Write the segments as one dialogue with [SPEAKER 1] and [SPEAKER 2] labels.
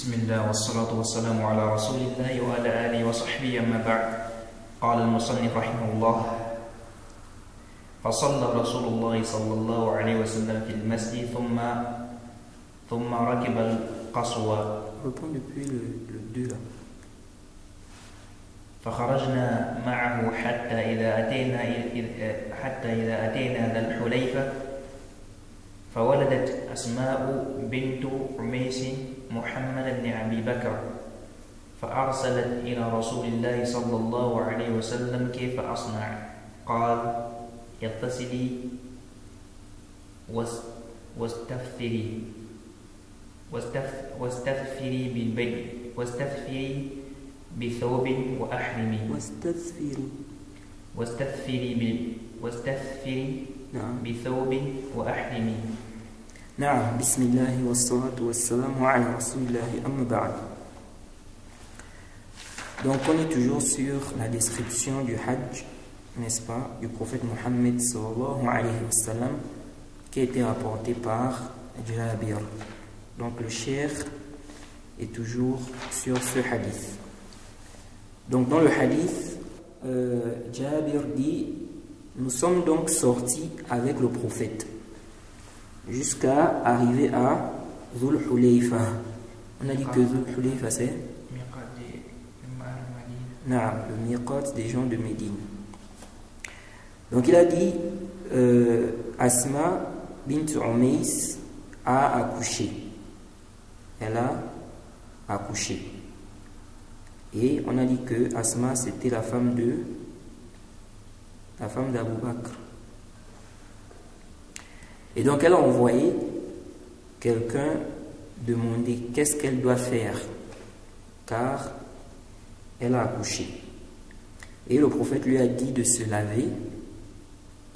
[SPEAKER 1] بسم الله والصلاة والسلام على رسول الله وعلى آله وصحبه أما بعد. قال المصنف رحمه الله: فصلى رسول الله صلى الله عليه وسلم في المسجد ثم ركب القصوى.
[SPEAKER 2] Reprends depuis le 2 là.
[SPEAKER 1] فخرجنا معه حتى إذا أتينا ذا الحليفة فولدت أسماء بنت عميس محمد بن أبي بكر فأرسلت إلى رسول الله صلى الله عليه وسلم كيف أصنع؟ قال: اغتسلي واستثفري بثوب وأحرمي. واستثفري بثوب وأحرمي.
[SPEAKER 2] نعم. بسم الله والصلاة والسلام على رسول الله أما بعد. Donc on est toujours sur la description du Hajj, n'est-ce pas, du prophète Mohammed sallallahu alayhi wa sallam, qui a été rapporté par Jabir. Donc le cheikh est toujours sur ce hadith. Donc dans le hadith, Jabir dit: nous sommes donc sortis avec le prophète jusqu'à arriver à Dhul Hulayfa. On a dit que Dhul Hulayfa c'est le miqat des gens de Médine. Donc il a dit Asma bint Umays a accouché. Elle a accouché. Et on a dit que Asma c'était la femme d'Abu Bakr. Et donc elle a envoyé quelqu'un demander qu'est-ce qu'elle doit faire, car elle a accouché. Et le prophète lui a dit de se laver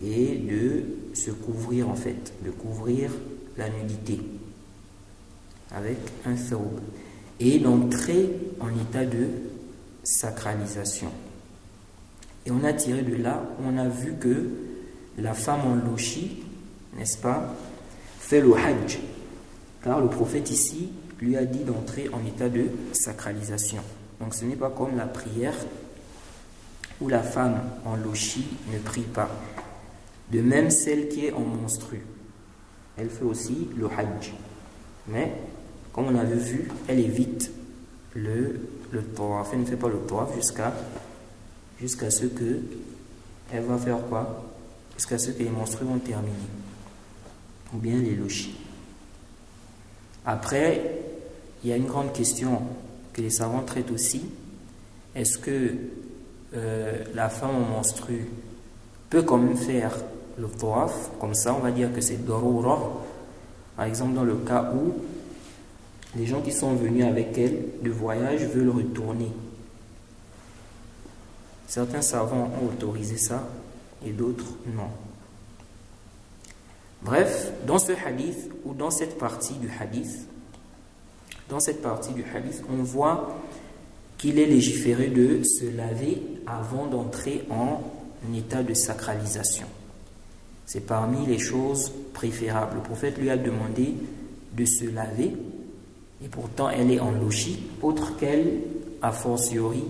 [SPEAKER 2] et de se couvrir, en fait, de couvrir la nudité avec un thawb et d'entrer en état de sacralisation. Et on a tiré de là, on a vu que la femme en lochi, n'est-ce pas, fait le hajj, car le prophète ici lui a dit d'entrer en état de sacralisation. Donc ce n'est pas comme la prière où la femme en lochi ne prie pas. De même, celle qui est en menstru, elle fait aussi le hajj. Mais, comme on avait vu, elle évite le tawaf. Elle ne fait pas le tawaf jusqu'à ce que elle va faire quoi? Jusqu'à ce que les menstrues vont terminer. Ou bien les lochis. Après, il y a une grande question que les savants traitent aussi. Est-ce que la femme en menstrue peut quand même faire le tawaf? Comme ça, on va dire que c'est darura. Par exemple, dans le cas où les gens qui sont venus avec elle de voyage veulent retourner. Certains savants ont autorisé ça et d'autres non. Bref, dans ce hadith ou dans cette partie du hadith, on voit qu'il est légiféré de se laver avant d'entrer en état de sacralisation. C'est parmi les choses préférables. Le prophète lui a demandé de se laver et pourtant elle est en lochi, autre qu'elle, a fortiori,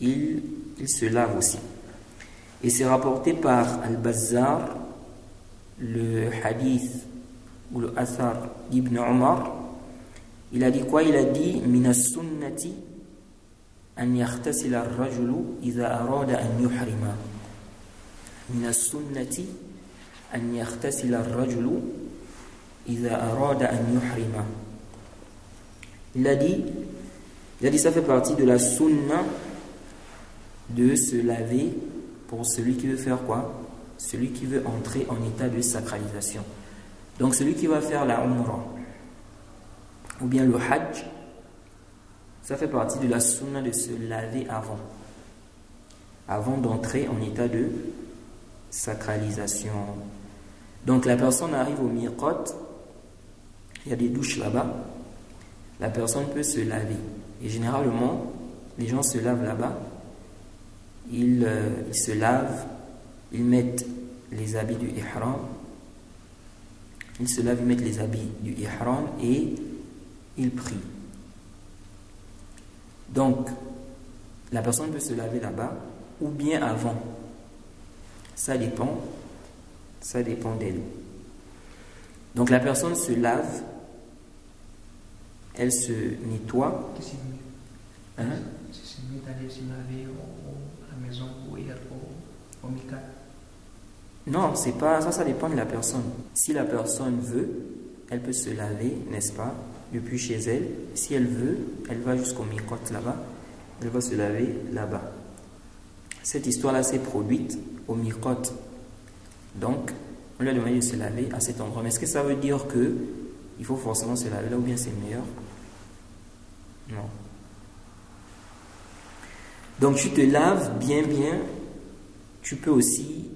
[SPEAKER 2] il se lave aussi. Et c'est rapporté par Al-Bazzar, le hadith ou le athar d'Ibn Omar. Il a dit quoi? Il a dit: Mina sunnati an yaghtasila ar-rajulu idha arada an yuhrima. Mina sunnati an yaghtasila ar-rajulu idha arada an yuhrima. Il a dit ça fait partie de la sunna de se laver pour celui qui veut faire quoi? Celui qui veut entrer en état de sacralisation. Donc celui qui va faire la umrah ou bien le hajj, ça fait partie de la sunna de se laver avant d'entrer en état de sacralisation. Donc la personne arrive au miqat, il y a des douches là-bas, la personne peut se laver. Et généralement, les gens se lavent là-bas, ils se lavent, ils mettent les habits du ihram, ils se lavent, ils mettent les habits du ihram et ils prient. Donc, la personne peut se laver là-bas ou bien avant. Ça dépend d'elle. Donc, la personne se lave, elle se nettoie.
[SPEAKER 1] C'est mieux.
[SPEAKER 2] Hein?
[SPEAKER 1] C'est mieux d'aller se laver à la maison ou au Mika.
[SPEAKER 2] Non, c'est pas ça, ça dépend de la personne. Si la personne veut, elle peut se laver, n'est-ce pas, depuis chez elle. Si elle veut, elle va jusqu'au Mikot là-bas, elle va se laver là-bas. Cette histoire-là s'est produite au Mikot. Donc, on lui a demandé de se laver à cet endroit. Mais est-ce que ça veut dire que il faut forcément se laver là ou bien c'est meilleur? Non. Donc, tu te laves bien. Tu peux aussi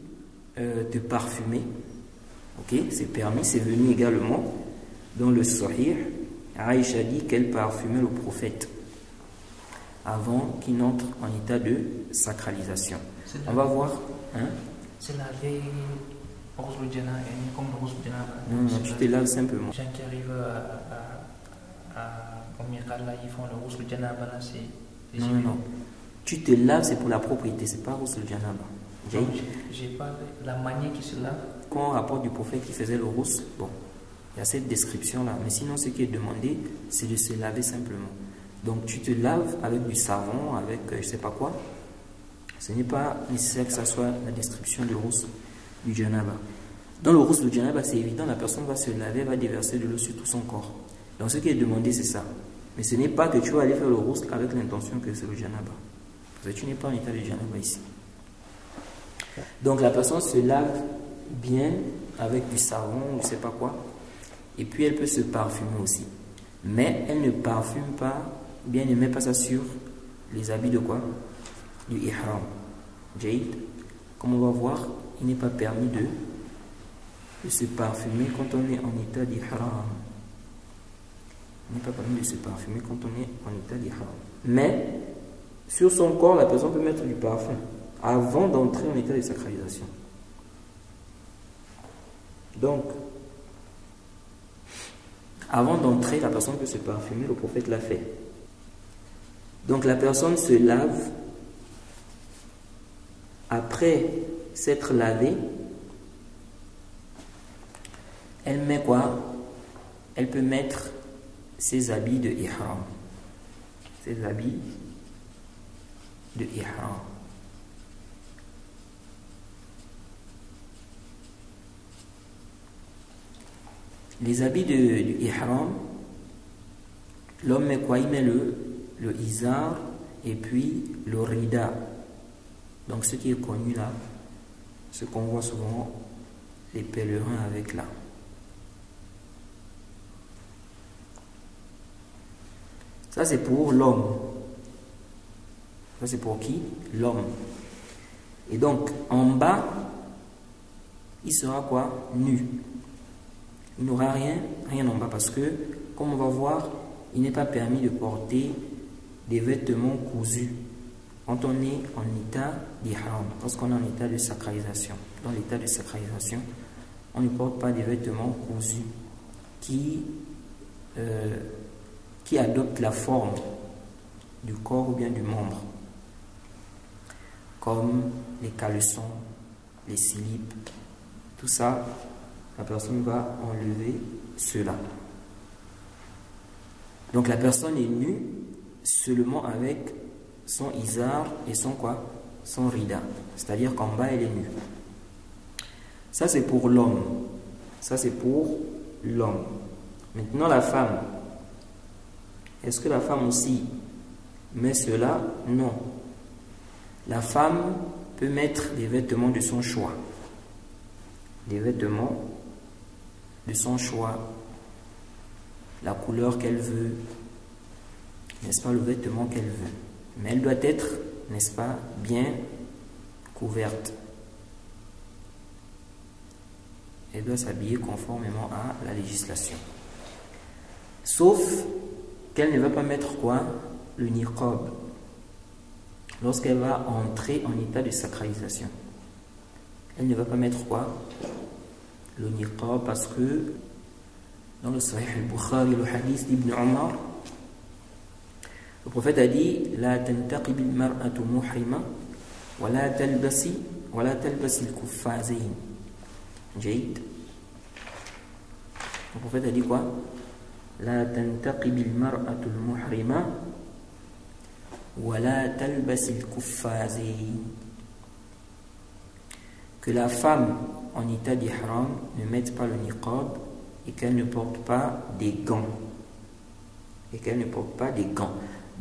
[SPEAKER 2] te parfumer. Ok, c'est permis, c'est venu également dans le Sahih. Aïcha dit qu'elle parfumait le prophète avant qu'il n'entre en état de sacralisation. On va voir. Hein?
[SPEAKER 1] C'est laver Ghusl Janaba, comme le Ghusl Janaba.
[SPEAKER 2] Non, tu te laves simplement.
[SPEAKER 1] Les gens qui arrivent au Miracle, là, ils font le Ghusl Janaba, là, c'est...
[SPEAKER 2] Non. Tu te laves, c'est pour la propriété, c'est pas Ghusl Janaba.
[SPEAKER 1] J'ai pas la manière qui se lave.
[SPEAKER 2] Quand on rapporte du prophète qui faisait le ghusl, bon, il y a cette description-là. Mais sinon, ce qui est demandé, c'est de se laver simplement. Donc, tu te laves avec du savon, avec je sais pas quoi. Ce n'est pas nécessaire que ça soit la description du ghusl du janaba. Dans le ghusl du janaba, c'est évident, la personne va se laver, va déverser de l'eau sur tout son corps. Donc, ce qui est demandé, c'est ça. Mais ce n'est pas que tu vas aller faire le ghusl avec l'intention que c'est le janaba. Parce que tu n'es pas en état de janaba ici. Donc la personne se lave bien avec du savon, je ne sais pas quoi, et puis elle peut se parfumer aussi. Mais elle ne parfume pas, bien ne met pas ça sur les habits de quoi? Du ihram. Jaïd, comme on va voir, il n'est pas permis de se parfumer quand on est en état d'ihram. Il n'est pas permis de se parfumer quand on est en état d'ihram. Mais sur son corps, la personne peut mettre du parfum avant d'entrer en état de sacralisation. Donc, avant d'entrer, la personne peut se parfumer, le prophète l'a fait. Donc la personne se lave. Après s'être lavée, elle met quoi? Elle peut mettre ses habits de ihram. Ses habits de ihram. Les habits du ihram, l'homme met quoi? Il met le izar et puis le rida. Donc ce qui est connu là, ce qu'on voit souvent les pèlerins avec là. Ça c'est pour l'homme. Ça c'est pour qui? L'homme. Et donc en bas, il sera quoi? Nu. Il n'aura rien en bas parce que, comme on va voir, il n'est pas permis de porter des vêtements cousus quand on est en état d'ihram, lorsqu'on est en état de sacralisation. Dans l'état de sacralisation, on ne porte pas des vêtements cousus qui adoptent la forme du corps ou bien du membre, comme les caleçons, les slips, tout ça. La personne va enlever cela. Donc la personne est nue seulement avec son izar et son quoi? Son rida. C'est-à-dire qu'en bas elle est nue. Ça c'est pour l'homme. Ça c'est pour l'homme. Maintenant la femme. Est-ce que la femme aussi met cela? Non. La femme peut mettre des vêtements de son choix. Des vêtements de son choix, la couleur qu'elle veut, n'est-ce pas, le vêtement qu'elle veut. Mais elle doit être, n'est-ce pas, bien couverte. Elle doit s'habiller conformément à la législation. Sauf qu'elle ne va pas mettre quoi? Le niqab. Lorsqu'elle va entrer en état de sacralisation. Elle ne va pas mettre quoi? Le niqab, parce que dans le Sahih al-Bukhari, le hadith d'Ibn Omar, Le prophète a dit la tantaqibil mar'atu muhrima wa la talbasi al-kuffazayn. Jaïd. Le prophète a dit quoi? La tantaqibil mar'atu muhrima wa la talbasi al-kuffazayn. Que la femme en état d'ihram ne mette pas le niqab et qu'elle ne porte pas des gants.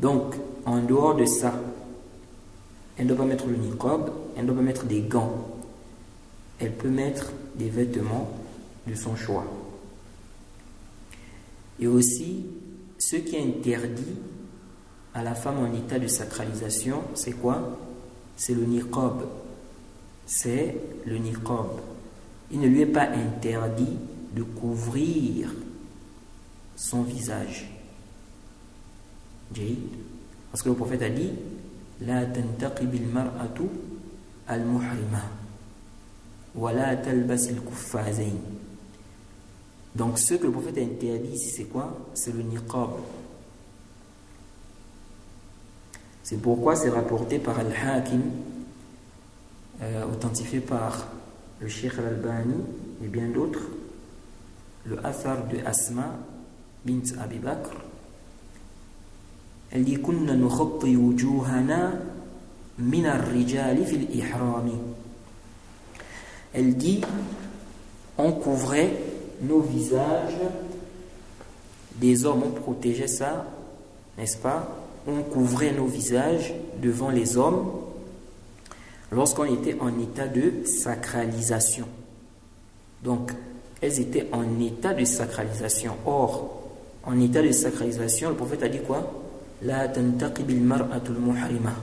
[SPEAKER 2] Donc, en dehors de ça, elle ne doit pas mettre le niqab, elle ne doit pas mettre des gants. Elle peut mettre des vêtements de son choix. Et aussi, ce qui est interdit à la femme en état de sacralisation, c'est quoi? C'est le niqab. Il ne lui est pas interdit de couvrir son visage. Parce que le prophète a dit la tantaqibil mar'atu al-muhrima wa la talbas al-kuffazayn. Donc ce que le prophète a interdit ici, c'est quoi? C'est le niqab. C'est pourquoi c'est rapporté par Al-Hakim, authentifié par le Cheikh Al-Albani et bien d'autres, le athar de Asma bint Abi Bakr. Elle dit kunna nukhatti wujuhana min ar-rijali fil ihrami. Elle dit on couvrait nos visages des hommes, on protégeait ça, n'est-ce pas? On couvrait nos visages devant les hommes lorsqu'on était en état de sacralisation. Donc, elles étaient en état de sacralisation. Or, en état de sacralisation, le prophète a dit quoi? La tantaqibil mar'atul muhrima.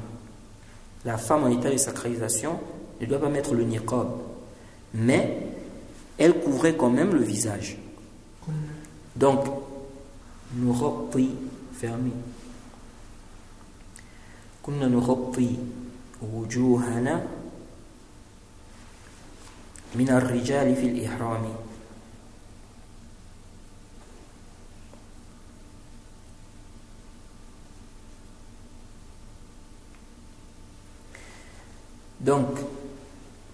[SPEAKER 2] La femme en état de sacralisation ne doit pas mettre le niqab, mais elle couvrait quand même le visage. Donc, nughatti, fermé. Kunna nughatti wujuhana min ar-rijali fil ihrami. Donc,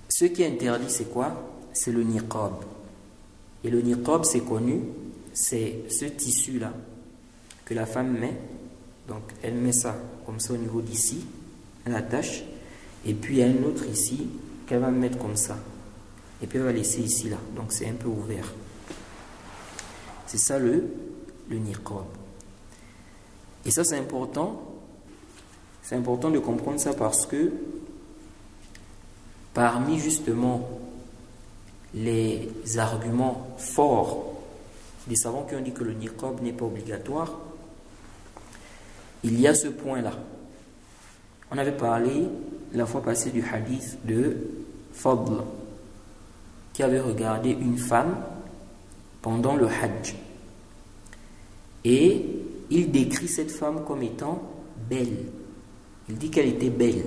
[SPEAKER 2] ce qui est interdit, c'est quoi? C'est le niqab. Et le niqab, c'est connu, c'est ce tissu-là que la femme met. Donc, elle met ça comme ça au niveau d'ici, elle attache, et puis il y a un autre ici qu'elle va mettre comme ça. Et puis elle va laisser ici, là. Donc, c'est un peu ouvert. C'est ça le niqab. Et ça, c'est important. C'est important de comprendre ça parce que parmi justement les arguments forts des savants qui ont dit que le niqab n'est pas obligatoire, il y a ce point-là. On avait parlé la fois passée du hadith de Fadl qui avait regardé une femme pendant le Hajj. Et il décrit cette femme comme étant belle. Il dit qu'elle était belle.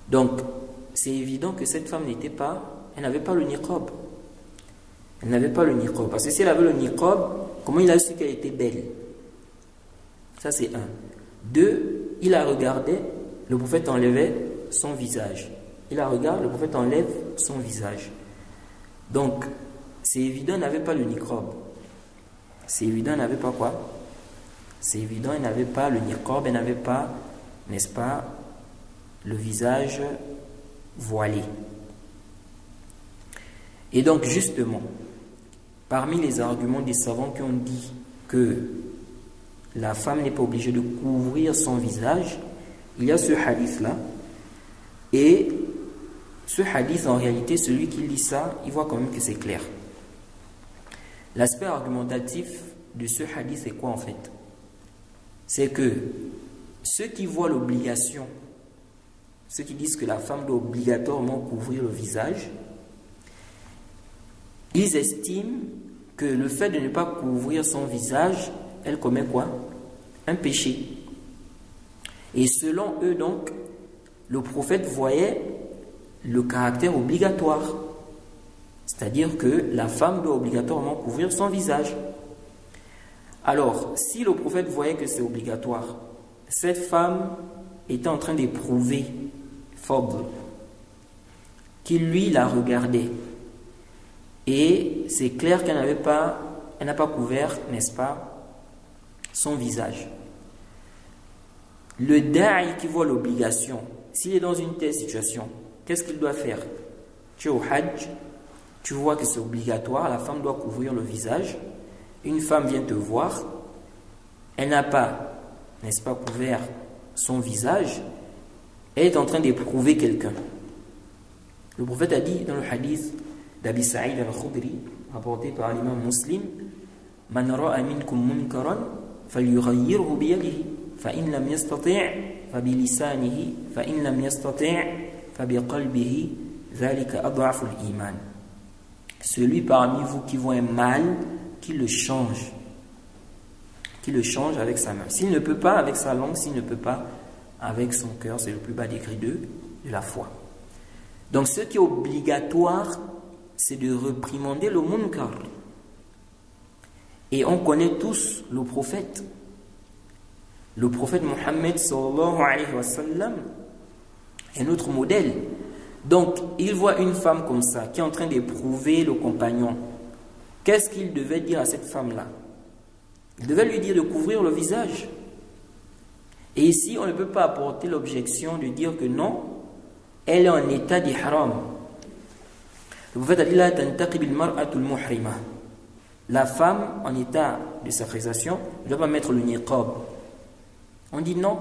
[SPEAKER 2] Donc, c'est évident que cette femme elle n'avait pas le niqab. Elle n'avait pas le niqab. Parce que si elle avait le niqab, comment il a su qu'elle était belle? Ça, c'est un. Deux, il a regardé, le prophète enlevait son visage. Il la regarde, le prophète enlève son visage. Donc, c'est évident, elle n'avait pas le niqab. C'est évident, elle n'avait pas quoi? C'est évident, elle n'avait pas le niqab, elle n'avait pas, n'est-ce pas, le visage voilé. Et donc justement, parmi les arguments des savants qui ont dit que la femme n'est pas obligée de couvrir son visage, il y a ce hadith-là. Et ce hadith, en réalité, celui qui lit ça, il voit quand même que c'est clair. L'aspect argumentatif de ce hadith, c'est quoi en fait? C'est que ceux qui voient l'obligation, ceux qui disent que la femme doit obligatoirement couvrir le visage, ils estiment que le fait de ne pas couvrir son visage, elle commet quoi? Un péché. Et selon eux donc, le prophète voyait le caractère obligatoire. C'est-à-dire que la femme doit obligatoirement couvrir son visage. Alors, si le prophète voyait que c'est obligatoire, cette femme était en train d'éprouver Fadl, qui lui la regardait. Et c'est clair qu'elle n'a pas couvert, n'est-ce pas, son visage. Le da'i qui voit l'obligation, s'il est dans une telle situation, qu'est-ce qu'il doit faire? Tu es au Hajj, tu vois que c'est obligatoire, la femme doit couvrir le visage. Une femme vient te voir, elle n'a pas, n'est-ce pas, couvert son visage, elle est en train d'éprouver quelqu'un. Le prophète a dit dans le hadith d'Abi Sa'id al-Khudri, rapporté par l'imam Muslim, Man ra'a minkum munkaran falyughayyirhu biyadihi fa in lam yastati' fa bilisanihi fa in lam yastati' fa biqalbihi dhalika ad'afu al-iman. Celui parmi vous qui voit un mal, qui le change avec sa main. S'il ne peut pas avec sa langue, s'il ne peut pas avec son cœur, c'est le plus bas degré de la foi. Donc ce qui est obligatoire, c'est de réprimander le munkar. Et on connaît tous le prophète. Le prophète Mohammed sallallahu alayhi wa sallam est notre modèle. Donc il voit une femme comme ça, qui est en train d'éprouver le compagnon. Qu'est-ce qu'il devait dire à cette femme-là? Il devait lui dire de couvrir le visage. Et ici, on ne peut pas apporter l'objection de dire que non, elle est en état d'ihram. Le prophète a dit la tantaqib al-mar'atul muhrima. La femme en état de sacralisation ne doit pas mettre le niqab. On dit non.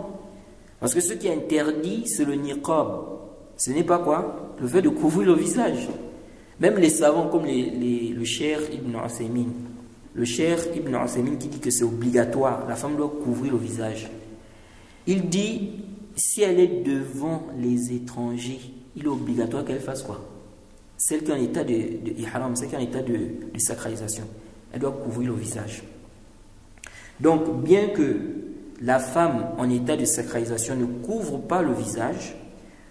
[SPEAKER 2] Parce que ce qui est interdit, c'est le niqab. Ce n'est pas quoi? Le fait de couvrir le visage. Même les savants comme le Cheikh Ibn Uthaymin. Le Cheikh Ibn Uthaymin qui dit que c'est obligatoire. La femme doit couvrir le visage. Il dit, si elle est devant les étrangers, il est obligatoire qu'elle fasse quoi? Celle qui est en état de ihram, celle qui est en état de sacralisation. Elle doit couvrir le visage. Donc, bien que la femme en état de sacralisation ne couvre pas le visage,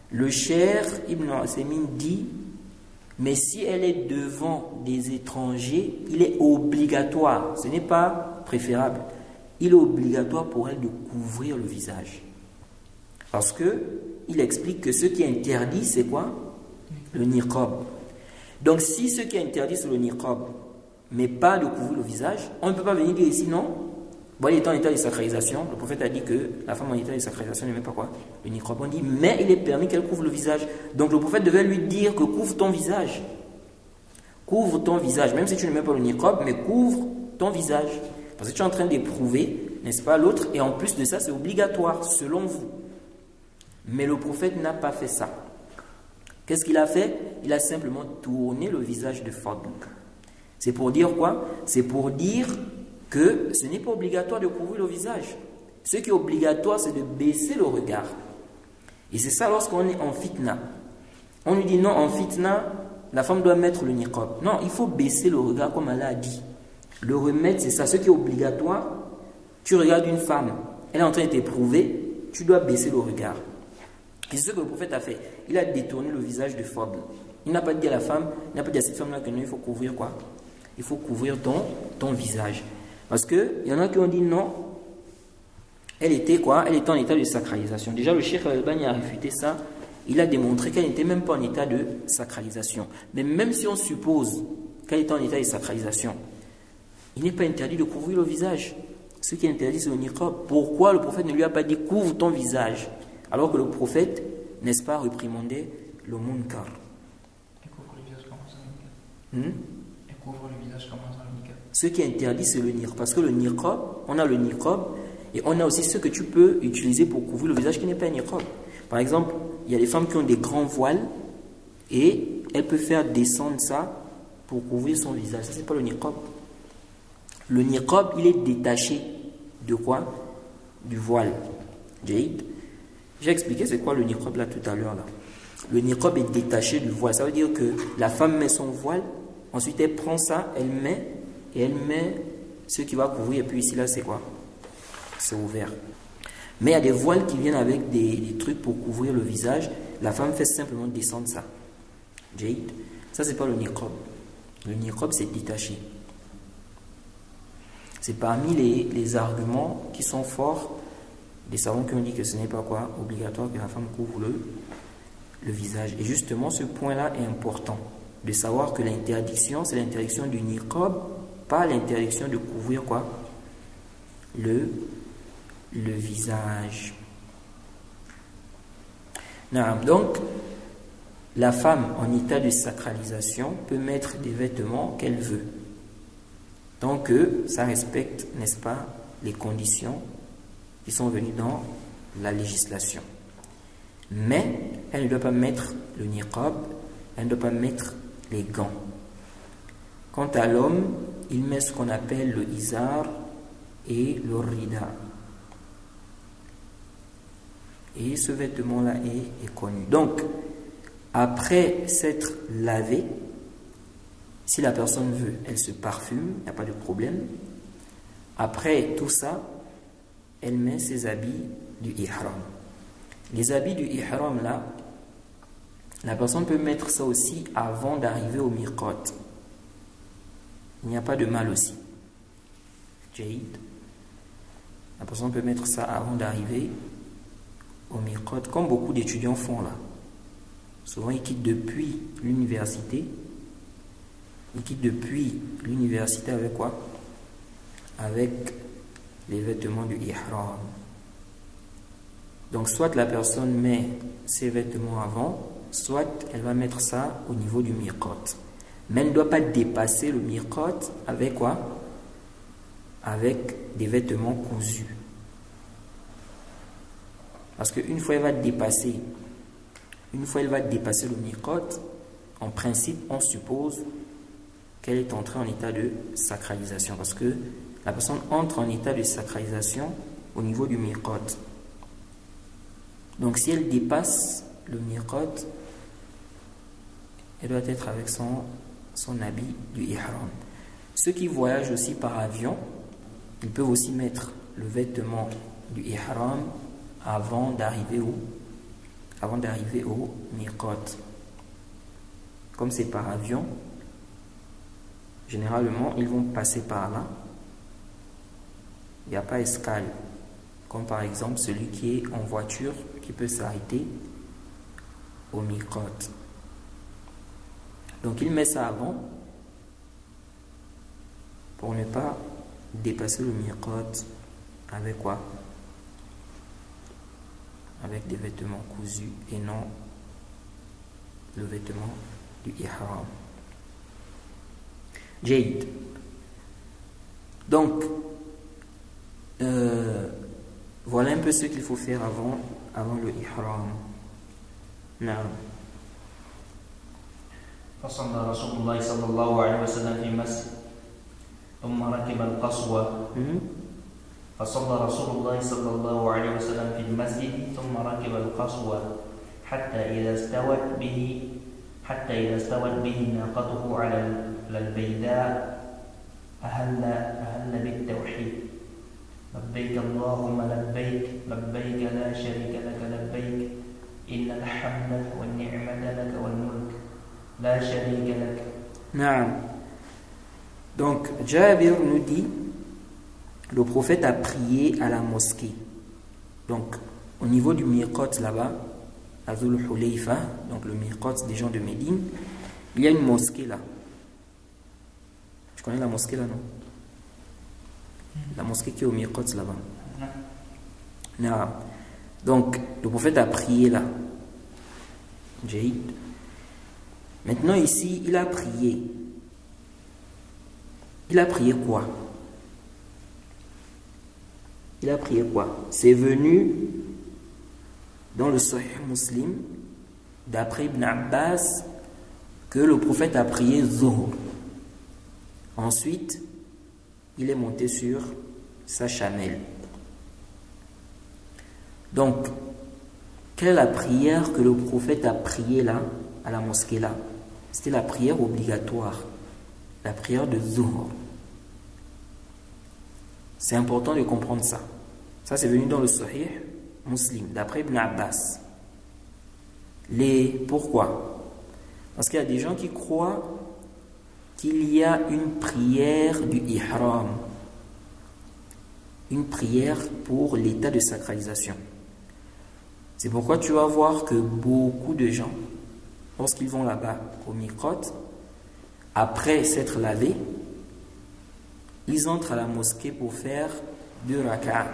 [SPEAKER 2] le Cheikh Ibn Uthaymin dit, mais si elle est devant des étrangers, il est obligatoire, ce n'est pas préférable, il est obligatoire pour elle de couvrir le visage. Parce que il explique que ce qui est interdit, c'est quoi? Le niqab. Donc si ce qui est interdit, c'est le niqab, mais pas de couvrir le visage, on ne peut pas venir dire ici non. Bon, il est en état de sacralisation. Le prophète a dit que la femme en état de sacralisation ne met pas quoi? Le niqab. On dit, mais il est permis qu'elle couvre le visage. Donc le prophète devait lui dire que couvre ton visage. Couvre ton visage. Même si tu ne mets pas le niqab, mais couvre ton visage. Parce que tu es en train d'éprouver, n'est-ce pas, l'autre. Et en plus de ça, c'est obligatoire, selon vous. Mais le prophète n'a pas fait ça. Qu'est-ce qu'il a fait? Il a simplement tourné le visage de Fadl. C'est pour dire quoi? C'est pour dire que ce n'est pas obligatoire de couvrir le visage. Ce qui est obligatoire, c'est de baisser le regard. Et c'est ça lorsqu'on est en fitna. On lui dit non, en fitna, la femme doit mettre le niqab. Non, il faut baisser le regard comme Allah a dit. Le remède, c'est ça. Ce qui est obligatoire, tu regardes une femme, elle est en train de t'éprouver, tu dois baisser le regard. Et c'est ce que le prophète a fait. Il a détourné le visage de Fadl. Il n'a pas dit à la femme, il n'a pas dit à cette femme-là que non, il faut couvrir quoi? Il faut couvrir ton visage. Parce qu'il y en a qui ont dit non, elle était quoi? Elle était en état de sacralisation. Déjà, le Cheikh Al-Albani a réfuté ça. Il a démontré qu'elle n'était même pas en état de sacralisation. Mais même si on suppose qu'elle était en état de sacralisation, il n'est pas interdit de couvrir le visage. Ce qui est interdit, c'est le niqab. Pourquoi le prophète ne lui a pas dit couvre ton visage? Alors que le prophète, n'est-ce pas, réprimandait le munkar.
[SPEAKER 1] Elle couvre le visage comment ça, le niqab? Elle couvre le visage comment ça, le niqab? Ce
[SPEAKER 2] qui est interdit, c'est le niqab. Parce que le niqab, on a le niqab et on a aussi ce que tu peux utiliser pour couvrir le visage qui n'est pas un niqab. Par exemple, il y a des femmes qui ont des grands voiles et elles peuvent faire descendre ça pour couvrir son visage. Ça, c'est pas le niqab. Le niqab, il est détaché de quoi? Du voile. J'ai expliqué c'est quoi le niqab là tout à l'heure. Le niqab est détaché du voile. Ça veut dire que la femme met son voile, ensuite elle prend ça, elle met ce qui va couvrir, et puis ici là c'est quoi? C'est ouvert. Mais il y a des voiles qui viennent avec des trucs pour couvrir le visage. La femme fait simplement descendre ça. Ça c'est pas le niqab. Le niqab c'est détaché. C'est parmi les arguments qui sont forts des savants qui ont dit que ce n'est pas quoi obligatoire que la femme couvre le visage. Et justement, ce point-là est important, de savoir que l'interdiction, c'est l'interdiction du niqab, pas l'interdiction de couvrir quoi le visage. Donc, la femme en état de sacralisation peut mettre des vêtements qu'elle veut, tant que ça respecte, n'est-ce pas, les conditions qui sont venues dans la législation. Mais elle ne doit pas mettre le niqab, elle ne doit pas mettre les gants. Quant à l'homme, il met ce qu'on appelle le izar et le rida. Et ce vêtement-là est connu. Donc, après s'être lavé, si la personne veut, elle se parfume, il n'y a pas de problème. Après tout ça, elle met ses habits du ihram. Les habits du ihram là, la personne peut mettre ça aussi avant d'arriver au miqat. Il n'y a pas de mal aussi. Jaïd. La personne peut mettre ça avant d'arriver au miqat, comme beaucoup d'étudiants font là. Souvent ils quittent depuis l'université. Ils quittent depuis l'université avec quoi? Avec les vêtements du ihram. Donc soit la personne met ses vêtements avant, soit elle va mettre ça au niveau du miqat. Mais elle ne doit pas dépasser le miqat avec quoi? Avec des vêtements cousus. Parce qu'une fois elle va dépasser le miqat, en principe on suppose qu'elle est entrée en état de sacralisation. Parce que la personne entre en état de sacralisation au niveau du miqat. Donc si elle dépasse le miqat, elle doit être avec son habit du ihram. Ceux qui voyagent aussi par avion, ils peuvent aussi mettre le vêtement du ihram avant d'arriver au miqat. Comme c'est par avion, généralement ils vont passer par là. Il n'y a pas escale, comme par exemple celui qui est en voiture qui peut s'arrêter au miqat. Donc il met ça avant pour ne pas dépasser le miqat avec quoi? Avec des vêtements cousus et non le vêtement du ihram. Jaïd. Donc voilà un peu ce qu'il faut faire avant le ihram. Naam.
[SPEAKER 1] فصلى رسول الله صلى الله عليه وسلم في المسجد ثم ركب القصوى فصلى رسول الله صلى الله عليه وسلم في المسجد ثم ركب القصوى حتى إذا استوت به ناقته على البيداء أهل بالتوحيد لبيك اللهم لبيك لبيك لا شريك لك لبيك إن الحمد والنعمة لك والملك لا شريك لك.
[SPEAKER 2] Naam. Donc Jabir nous dit, le prophète a prié à la mosquée. Donc au niveau du miqat là-bas, à Dhul Hulayfa, donc le miqat des gens de Médine, il y a une mosquée là. Tu connais la mosquée là, non? La mosquée qui est au miqat là-bas. Naam. Donc le prophète a prié là. Jaïd. Maintenant ici, il a prié. Il a prié quoi? Il a prié quoi? C'est venu dans le Sahih Muslim, d'après Ibn Abbas, que le prophète a prié Zuhr. Ensuite, il est monté sur sa chamelle. Donc, quelle est la prière que le prophète a priée là, à la mosquée là? C'était la prière obligatoire, la prière de Zuhr. C'est important de comprendre ça. Ça, c'est venu dans le Sahih Muslim, d'après Ibn Abbas. Pourquoi? Parce qu'il y a des gens qui croient qu'il y a une prière du ihram. une prière pour l'état de sacralisation. C'est pourquoi tu vas voir que beaucoup de gens, lorsqu'ils vont là-bas au Miqat, après s'être lavés, ils entrent à la mosquée pour faire 2 rak'ah.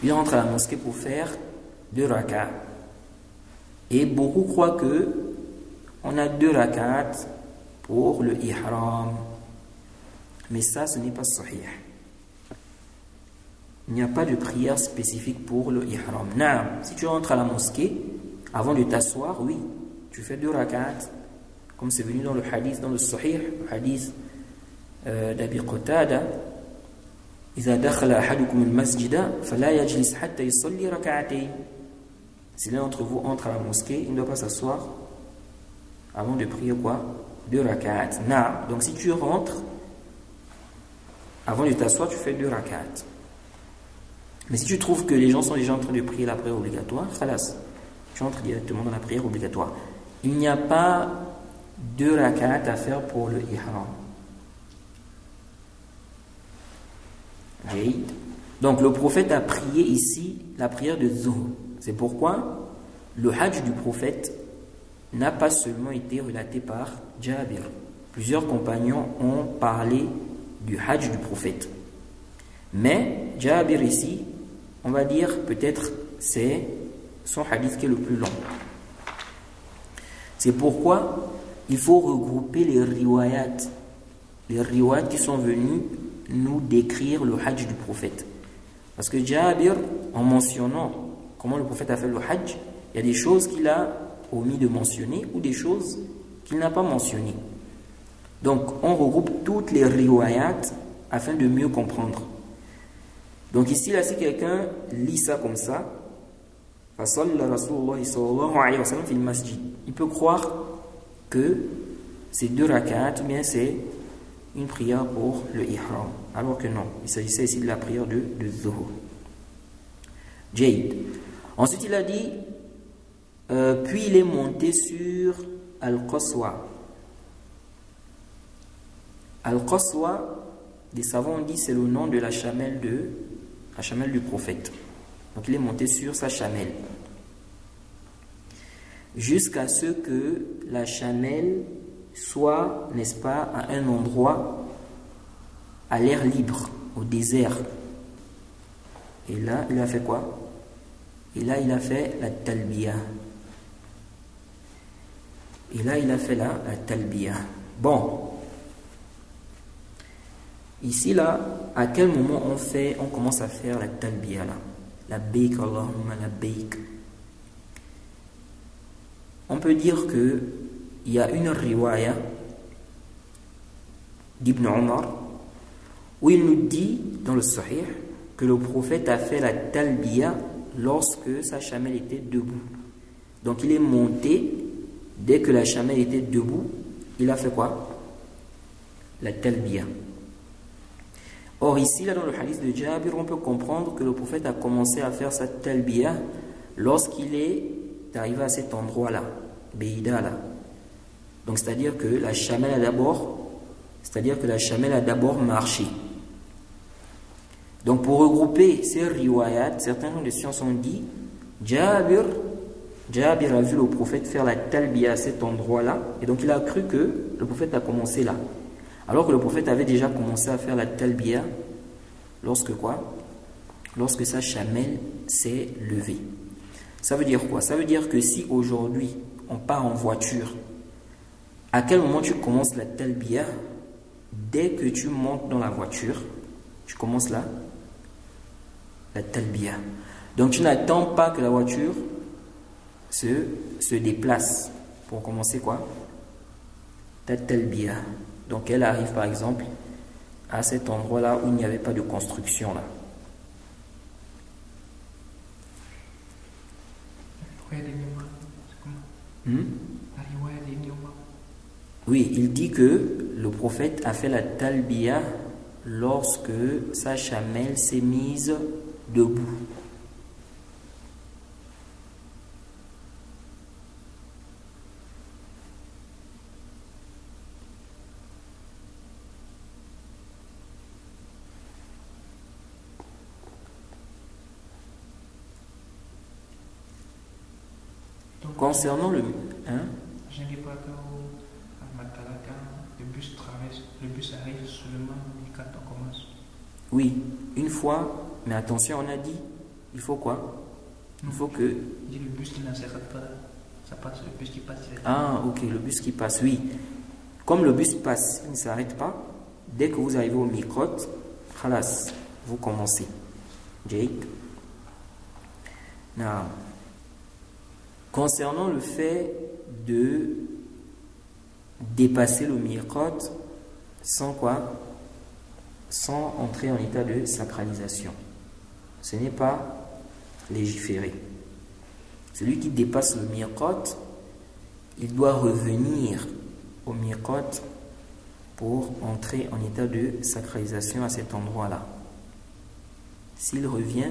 [SPEAKER 2] Ils entrent à la mosquée pour faire 2 rak'ah. Et beaucoup croient que on a 2 rak'at pour le ihram. Mais ça, ce n'est pas sahih. Il n'y a pas de prière spécifique pour le ihram. Non, si tu rentres à la mosquée, avant de t'asseoir, oui, tu fais 2 rak'at, comme c'est venu dans le hadith, dans le sahih, le hadith d'Abi Qatada. إذا دخل أحدكم المسجد فلا يجلس حتى يصلي ركعتين. Si l'un d'entre vous entre à la mosquée, il ne doit pas s'asseoir avant de prier quoi? 2 rak'at. Na. Donc si tu rentres, avant de t'asseoir, tu fais 2 rak'at. Mais si tu trouves que les gens sont déjà en train de prier la prière obligatoire, khalas, tu entres directement dans la prière obligatoire. Il n'y a pas 2 rak'at à faire pour le ihram. Donc le prophète a prié ici la prière de Zuhr. C'est pourquoi le hajj du prophète n'a pas seulement été relaté par Jabir. Plusieurs compagnons ont parlé du hajj du prophète. Mais Jabir ici, on va dire peut-être c'est son hadith qui est le plus long. C'est pourquoi il faut regrouper les riwayat qui sont venus nous décrire le hajj du prophète. Parce que Jabir, en mentionnant comment le prophète a fait le hajj, il y a des choses qu'il a omis de mentionner ou des choses qu'il n'a pas mentionnées. Donc on regroupe toutes les riwayat afin de mieux comprendre. Donc ici, là, si quelqu'un lit ça comme ça, il peut croire que c'est 2 rak'at, ou bien c'est une prière pour le ihram. Alors que non, il s'agissait ici de la prière de Zuhr. Jayd. Ensuite, il a dit, puis il est monté sur Al-Qaswa. Al-Qaswa, des savants ont dit, c'est le nom de la chamelle du prophète. Donc il est monté sur sa chamelle. Jusqu'à ce que la chamelle soit, n'est-ce pas, à un endroit à l'air libre, au désert. Et là, il a fait quoi? Et là, il a fait la talbiya. Et là, il a fait la talbiya. Bon. Ici, là, à quel moment on commence à faire la talbiya, là? La baik, Allahumma la baik. On peut dire que il y a une riwaya d'Ibn Omar où il nous dit dans le Sahih que le prophète a fait la talbiya lorsque sa chamelle était debout. Donc il est monté, dès que la chamelle était debout, il a fait quoi? La talbiya. Or ici, là dans le hadith de Jabir, on peut comprendre que le prophète a commencé à faire sa talbiya lorsqu'il est arrivé à cet endroit-là, Beïda là. Donc c'est-à-dire que la chamelle a d'abord marché. Donc pour regrouper ces riwayat, certains de sciences ont dit Jabir a vu le prophète faire la talbiya à cet endroit-là, et donc il a cru que le prophète a commencé là. Alors que le prophète avait déjà commencé à faire la talbiya lorsque quoi? Lorsque sa chamelle s'est levée. Ça veut dire quoi? Ça veut dire que si aujourd'hui on part en voiture, à quel moment tu commences la talbiya? Dès que tu montes dans la voiture, tu commences la talbiya. Donc tu n'attends pas que la voiture se déplace pour commencer quoi? Ta talbiya. Donc elle arrive par exemple à cet endroit-là où il n'y avait pas de construction là. Oui, il dit que le prophète a fait la talbiya lorsque sa chamelle s'est mise debout. concernant le... Hein?
[SPEAKER 1] Je n'ai pas à Makala quand le bus arrive seulement quand on commence.
[SPEAKER 2] Oui, une fois, mais attention, on a dit, il faut quoi? Il faut que...
[SPEAKER 1] Il dit le bus qui ne s'arrête pas, ça passe, le bus qui passe.
[SPEAKER 2] Ah, ok, le bus qui passe, oui. Comme le bus passe, il ne s'arrête pas, dès que vous arrivez au micro, khalas, vous commencez. Jake. Now, concernant le fait de dépasser le micro sans quoi? Sans entrer en état de sacralisation. Ce n'est pas légiféré. Celui qui dépasse le miqat, il doit revenir au miqat pour entrer en état de sacralisation à cet endroit-là. S'il revient,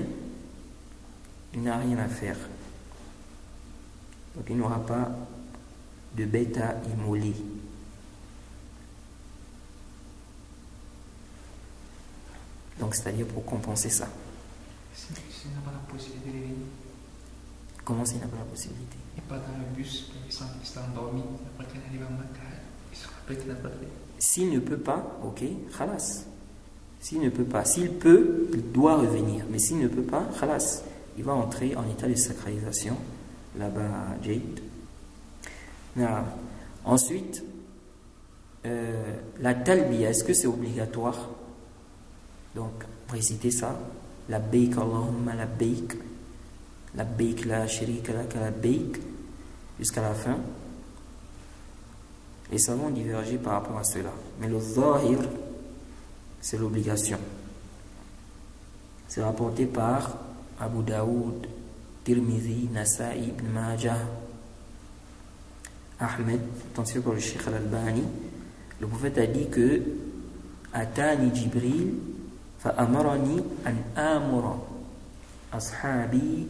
[SPEAKER 2] il n'a rien à faire. Donc il n'aura pas de bête à immoler. Donc c'est-à-dire pour compenser ça.
[SPEAKER 1] S'il n'a pas la possibilité de venir.
[SPEAKER 2] Comment s'il n'a pas la possibilité?
[SPEAKER 1] Il part dans le bus, il s'est endormi, après qu'il arrive à Makkah, il se rappelle qu'il n'a pas fait.
[SPEAKER 2] S'il ne peut pas, ok, khalas. S'il ne peut pas, s'il peut, il doit revenir. Mais s'il ne peut pas, khalas, il va entrer en état de sacralisation là-bas, Jade. Ensuite, la talbiya, est-ce que c'est obligatoire? Donc, récitez ça. Labbaik Allahumma labbaik. Labbaik la sharika laka labbaik. Jusqu'à la fin. Les savants ont divergé par rapport à cela. Mais le zahir, c'est l'obligation. C'est rapporté par Abu Daoud, Tirmidhi, Nasa'i, Ibn Majah, Ahmed, attention pour le Cheikh Al-Albani. Le prophète a dit que Atani Jibril فأمرني أن آمر أصحابي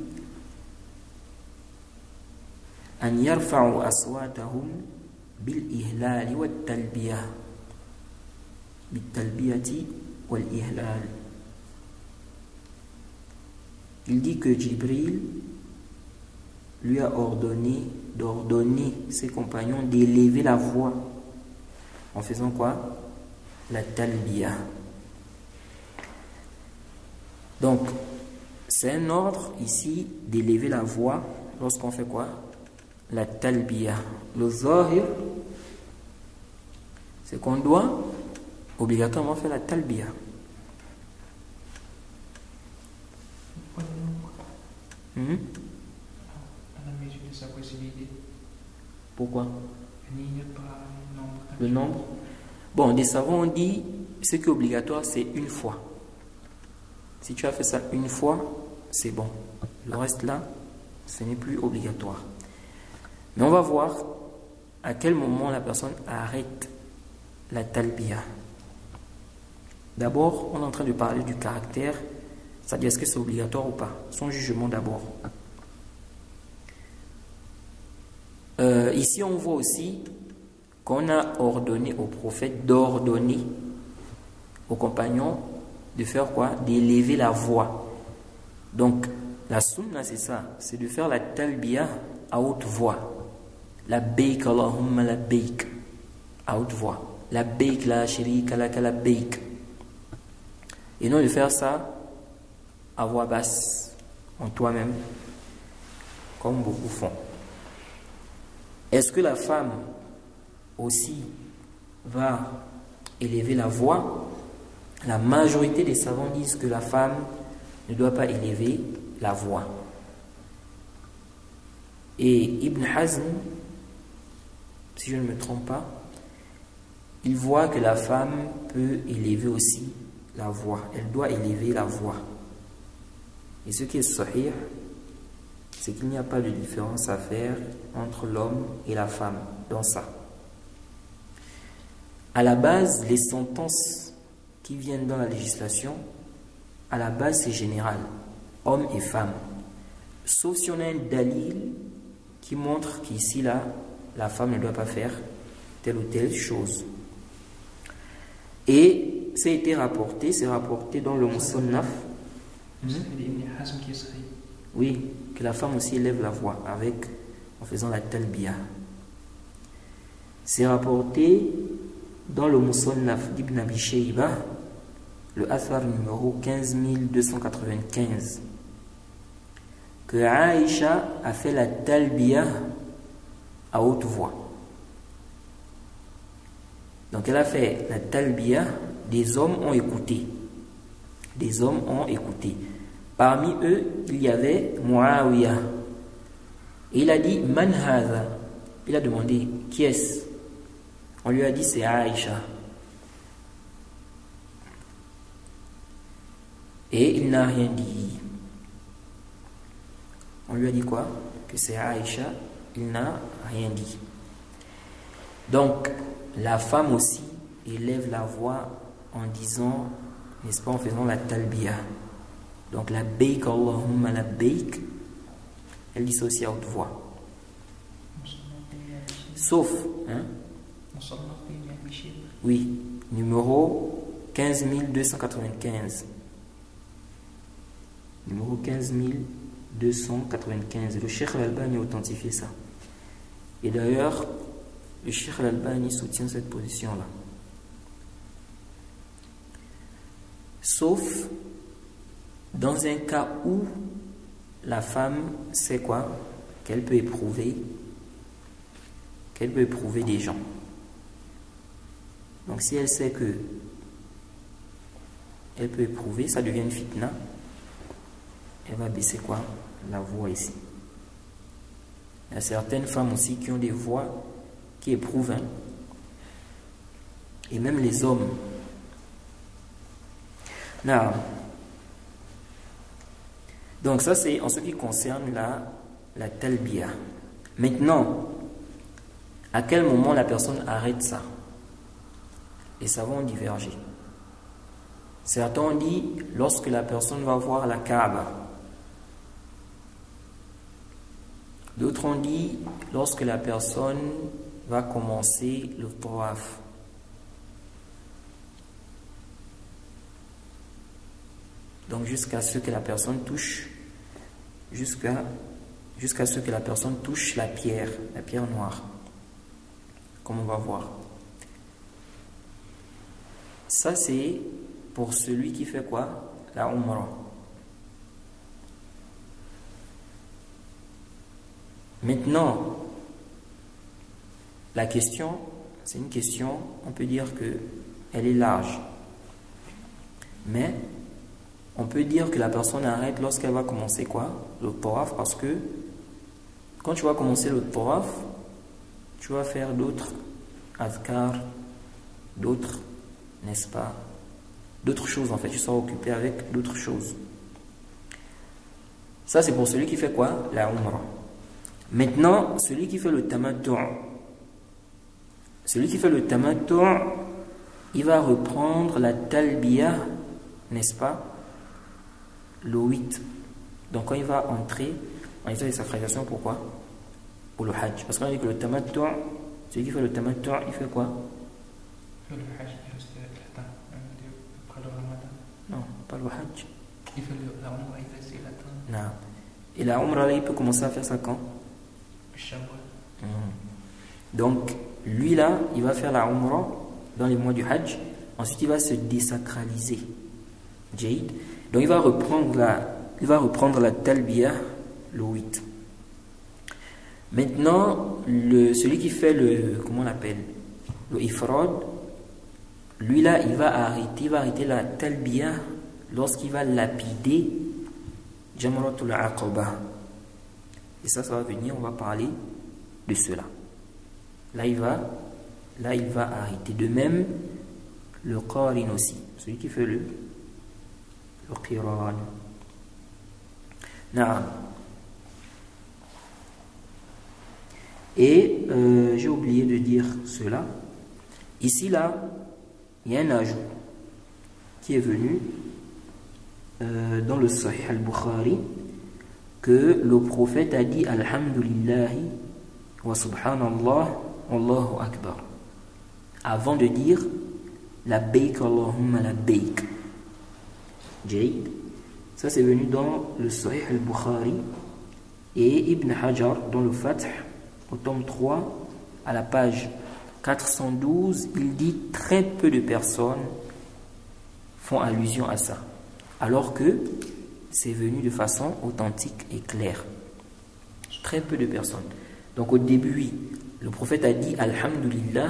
[SPEAKER 2] أن يرفعوا أصواتهم بالإهلال والتلبية بالتلبية والإهلال. Il dit que Jibril lui a d'ordonner ses compagnons d'élever la voix en faisant quoi? La talbiya. Donc, c'est un ordre ici d'élever la voix lorsqu'on fait quoi? La talbiya. Le zahir, c'est qu'on doit obligatoirement faire la talbiya.
[SPEAKER 1] À la mesure de sa possibilité.
[SPEAKER 2] Pourquoi?
[SPEAKER 1] Il n'y a pas nombre.
[SPEAKER 2] Le nombre? Bon, des savants ont dit ce qui est obligatoire, c'est une fois. Si tu as fait ça une fois, c'est bon. Le reste là, ce n'est plus obligatoire. Mais on va voir à quel moment la personne arrête la talbiya. D'abord, on est en train de parler du caractère, c'est-à-dire est-ce que c'est obligatoire ou pas. Son jugement d'abord. Ici, on voit aussi qu'on a ordonné au prophète d'ordonner aux compagnons de faire quoi? D'élever la voix. Donc, la sunna, c'est ça. C'est de faire la talbiya à haute voix. Labbaik Allahumma labbaik. À haute voix. Labbaik la sharika laka labbaik. Et non de faire ça à voix basse, en toi-même, comme beaucoup font. Est-ce que la femme aussi va élever la voix? La majorité des savants disent que la femme ne doit pas élever la voix. Et Ibn Hazm, si je ne me trompe pas, il voit que la femme peut élever aussi la voix. Elle doit élever la voix. Et ce qui est sahih, c'est qu'il n'y a pas de différence à faire entre l'homme et la femme dans ça. À la base, les sentences qui viennent dans la législation, à la base c'est général, hommes et femmes. Sauf si on a un dalil qui montre qu'ici là, la femme ne doit pas faire telle ou telle chose. Et ça a été rapporté, c'est rapporté dans le Musannaf.
[SPEAKER 1] C'est Ibn Hazm qui est sahih.
[SPEAKER 2] Oui, que la femme aussi élève la voix avec en faisant la talbiya. C'est rapporté dans le Musannaf d'Ibn Abi Shayba, le athar numéro 15295, que Aïcha a fait la talbiya à haute voix. Donc elle a fait la talbiya, des hommes ont écouté. Des hommes ont écouté. Parmi eux, il y avait Muawiyah. Et il a dit, Man hadha? Il a demandé, qui est-ce? On lui a dit, c'est Aïcha. Et il n'a rien dit. On lui a dit quoi? Que c'est Aïcha. Il n'a rien dit. Donc, la femme aussi élève la voix en disant, n'est-ce pas, en faisant la talbiya. Donc, la baik Allahumma la baik, elle dit ça aussi à haute voix. Sauf, hein? Oui, numéro 15295. Numéro 15295. Le Cheikh Al-Albani a authentifié ça. Et d'ailleurs, le Cheikh Al-Albani soutient cette position-là. Sauf dans un cas où la femme sait quoi? Qu'elle peut éprouver des gens. Donc si elle sait que elle peut éprouver, ça devient une fitna, elle va baisser quoi? La voix ici. Il y a certaines femmes aussi qui ont des voix qui éprouvent, hein? Et même les hommes. Là. Donc ça c'est en ce qui concerne la talbiya. Maintenant, à quel moment la personne arrête ça? Les savants ont divergé. Certains ont dit lorsque la personne va voir la Kaaba. D'autres ont dit lorsque la personne va commencer le tawaf. Donc jusqu'à ce que la personne touche, jusqu'à ce que la personne touche la pierre noire. Comme on va voir. Ça c'est pour celui qui fait quoi? La Umrah. Maintenant, la question, c'est une question, on peut dire que elle est large. Mais on peut dire que la personne arrête lorsqu'elle va commencer quoi? Le tawaf, parce que quand tu vas commencer le tawaf, tu vas faire d'autres adhkar, d'autres, n'est-ce pas? D'autres choses en fait, tu seras occupé avec d'autres choses. Ça c'est pour celui qui fait quoi? La Umrah. Maintenant, celui qui fait le tamattu', il va reprendre la talbiya, n'est-ce pas? Le 8. Donc quand il va entrer en état de sacralisation, pourquoi? Pour le hajj. Parce qu'on a dit que le tamattu', celui qui fait le tamattu', il fait quoi?
[SPEAKER 1] Le hajj, il reste après le ramadan.
[SPEAKER 2] Non, pas le hajj.
[SPEAKER 1] Il fait la umrah, il reste l'attend.
[SPEAKER 2] Non. Et la umrah, il peut commencer à faire ça quand? Donc, lui là, il va faire la umrah dans les mois du hajj. Ensuite, il va se désacraliser. Jaïd. Donc, il va reprendre la talbiya le 8. Maintenant, celui qui fait comment on l'appelle? Le ifrad, lui là, il va arrêter la talbiya lorsqu'il va lapider Jamratul Aqaba. Et ça va venir, on va parler de cela. Là, il va arrêter. De même, le qarin aussi, celui qui fait le qiran. Naam. Et j'ai oublié de dire cela. Ici, là, il y a un ajout qui est venu dans le Sahih al-Bukhari, que le prophète a dit Alhamdulillahi wa subhanallah Allahu Akbar, avant de dire la baik Allahumma la baik. Jayd. Ça c'est venu dans le Sahih al-Bukhari, et Ibn Hajar dans le Fath au tome 3, à la page 412, il dit très peu de personnes font allusion à ça, alors que c'est venu de façon authentique et claire. Très peu de personnes. Donc au début, oui, le prophète a dit Alhamdulillah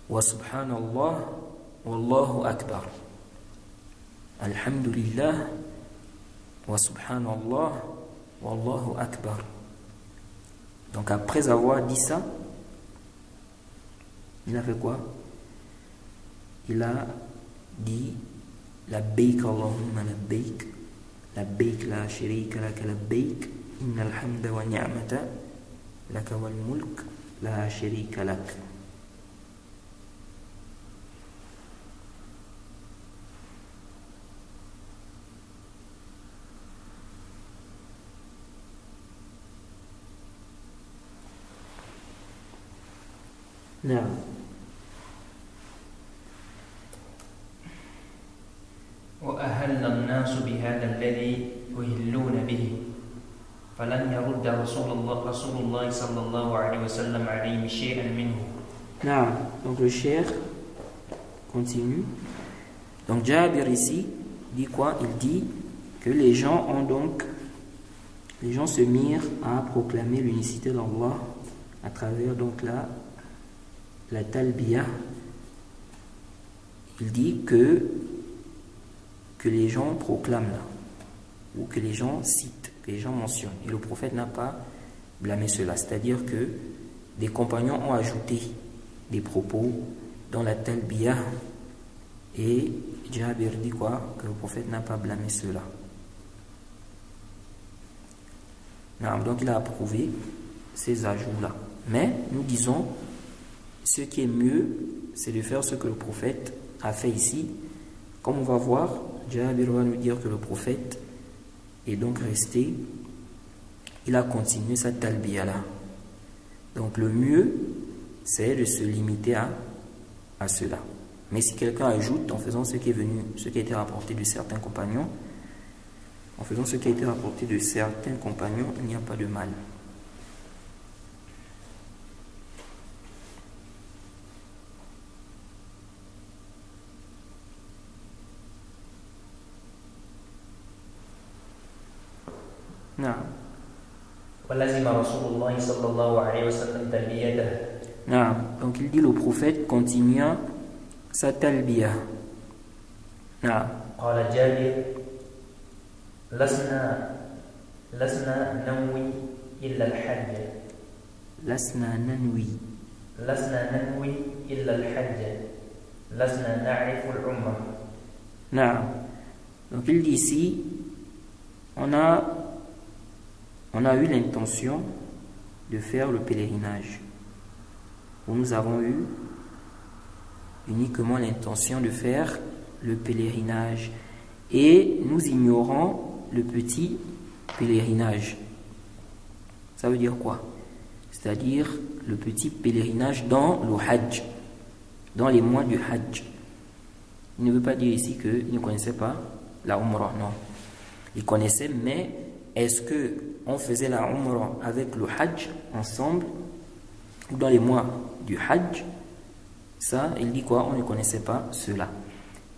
[SPEAKER 2] wa subhanallah wallahu akbar. Alhamdulillah wa subhanallah wallahu akbar. Donc après avoir dit ça, il a fait quoi? Il a dit Labbaik Allahumma labbaik, labbaik la sharika laka labbaik, innal hamda wa ni'mata laka wal mulk la sharika lak. نعم.
[SPEAKER 1] وأهل الناس بهذا الذي يهلون به فلن يرد رسول الله صلى الله عليه وسلم عليهم شيئا منه.
[SPEAKER 2] نعم. Donc le cheikh continue. Donc Jabir ici dit quoi? Il dit que les gens se mirent à proclamer l'unicité d'Allah à travers donc la talbiya. Il dit que les gens proclament là, ou que les gens citent, que les gens mentionnent. Et le prophète n'a pas blâmé cela. C'est-à-dire que des compagnons ont ajouté des propos dans la talbiya, et Jabir dit quoi? Que le prophète n'a pas blâmé cela. Donc il a approuvé ces ajouts-là. Mais nous disons, ce qui est mieux, c'est de faire ce que le prophète a fait ici. Comme on va voir, Jabir va nous dire que le prophète est donc resté, il a continué sa talbiya là. Donc le mieux, c'est de se limiter à cela. Mais si quelqu'un ajoute en faisant ce qui a été rapporté de certains compagnons, il n'y a pas de mal. نعم.
[SPEAKER 1] ولزم رسول الله صلى الله عليه وسلم تلبيته.
[SPEAKER 2] نعم. Donc il dit le prophète continua sa talbiya. نعم.
[SPEAKER 1] قال جابر لسنا ننوي إلا الحج.
[SPEAKER 2] لسنا ننوي
[SPEAKER 1] إلا الحج. لسنا نعرف العمرة.
[SPEAKER 2] نعم. Donc il dit ici, on a eu l'intention de faire le pèlerinage. Nous avons eu uniquement l'intention de faire le pèlerinage. Et nous ignorons le petit pèlerinage. Ça veut dire quoi? C'est-à-dire le petit pèlerinage dans le Hajj, dans les mois du Hajj. Il ne veut pas dire ici qu'il ne connaissait pas la Umrah, non. Il connaissait, mais est-ce qu'on faisait la Umrah avec le Hajj ensemble, ou dans les mois du Hajj? Ça, il dit quoi? On ne connaissait pas cela.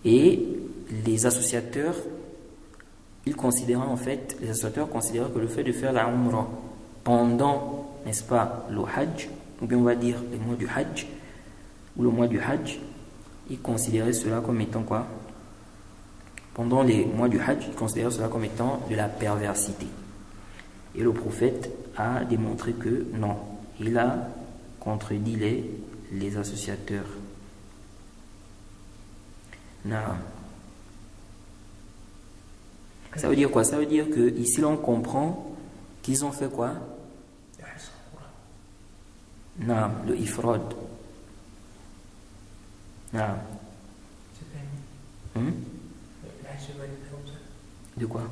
[SPEAKER 2] Et les associateurs, les associateurs considéraient que le fait de faire la Umrah pendant, n'est-ce pas, le Hajj, ou bien on va dire les mois du Hajj, ou le mois du Hajj, ils considéraient cela comme étant quoi? Pendant les mois du Hajj, ils considéraient cela comme étant de la perversité. Et le prophète a démontré que non, il a contredit les associateurs. Non. Ça veut dire quoi? Ça veut dire que ici l'on comprend qu'ils ont fait quoi? Non, le ifrad. Non. De quoi?